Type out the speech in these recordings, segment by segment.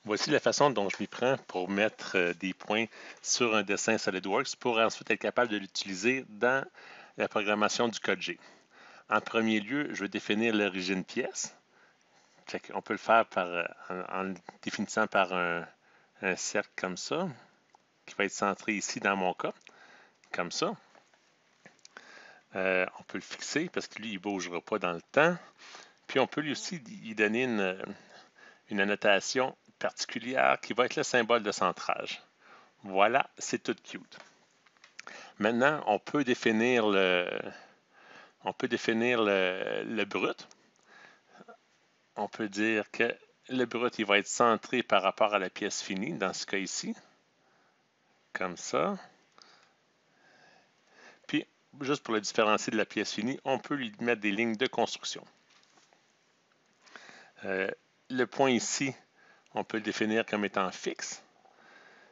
Voici la façon dont je m'y prends pour mettre des points sur un dessin SolidWorks pour ensuite être capable de l'utiliser dans la programmation du code G. En premier lieu, je vais définir l'origine pièce. On peut le faire en le définissant par un cercle comme ça, qui va être centré ici dans mon cas, comme ça. On peut le fixer parce que lui, il ne bougera pas dans le temps. Puis on peut lui aussi y donner une annotation particulière qui va être le symbole de centrage. Voilà, c'est tout cute. Maintenant, on peut définir le brut. On peut dire que le brut, il va être centré par rapport à la pièce finie, dans ce cas ici, comme ça. Puis, juste pour le différencier de la pièce finie, on peut lui mettre des lignes de construction. Le point ici, on peut le définir comme étant fixe,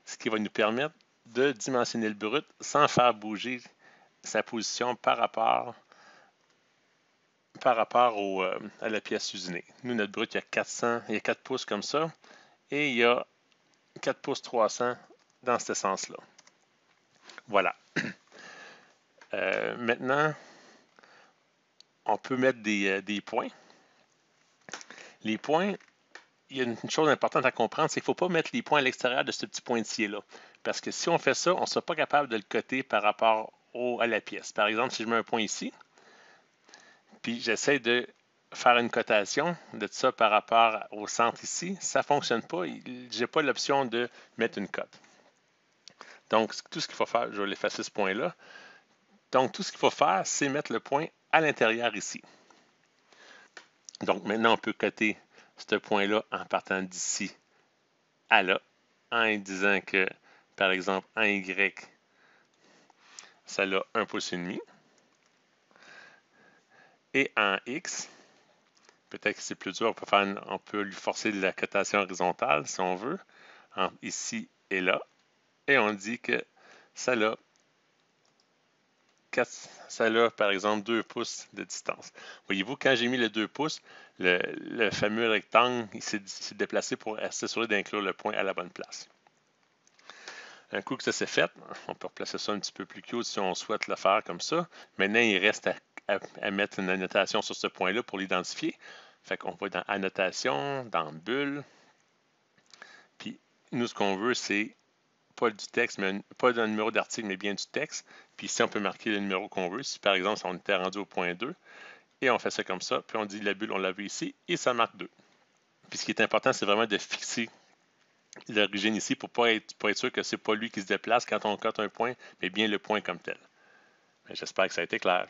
ce qui va nous permettre de dimensionner le brut sans faire bouger sa position par rapport à la pièce usinée. Nous, notre brut, il y a 4 pouces comme ça, et il y a 4 pouces 300 dans ce sens-là. Voilà. Maintenant, on peut mettre des points. Les points, il y a une chose importante à comprendre, c'est qu'il ne faut pas mettre les points à l'extérieur de ce petit pointillé-là. Parce que si on fait ça, on ne sera pas capable de le coter par rapport à la pièce. Par exemple, si je mets un point ici, puis j'essaie de faire une cotation de ça par rapport au centre ici, ça ne fonctionne pas. Je n'ai pas l'option de mettre une cote. Donc, tout ce qu'il faut faire, je vais l'effacer ce point-là. Donc, tout ce qu'il faut faire, c'est mettre le point à l'intérieur ici. Donc, maintenant, on peut coter ce point-là en partant d'ici à là, en disant que, par exemple, en Y, ça a 1 pouce et demi. Et en X, peut-être que c'est plus dur, on peut lui forcer de la cotation horizontale si on veut, entre ici et là. Et on dit que ça a par exemple 2 pouces de distance. Voyez-vous, quand j'ai mis le 2 pouces, le fameux rectangle s'est déplacé pour s'assurer d'inclure le point à la bonne place. Un coup que ça s'est fait, on peut replacer ça un petit peu plus cute si on souhaite le faire comme ça. Maintenant, il reste à mettre une annotation sur ce point-là pour l'identifier. Fait qu'on va dans Annotation, dans Bulle. Puis, nous, ce qu'on veut, c'est pas du texte, pas d'un numéro d'article, mais bien du texte. Puis ici, on peut marquer le numéro qu'on veut. Si par exemple, on était rendu au point 2, et on fait ça comme ça, puis on dit la bulle, on l'a vu ici, et ça marque 2. Puis ce qui est important, c'est vraiment de fixer l'origine ici pour pas être sûr que c'est pas lui qui se déplace quand on cote un point, mais bien le point comme tel. J'espère que ça a été clair.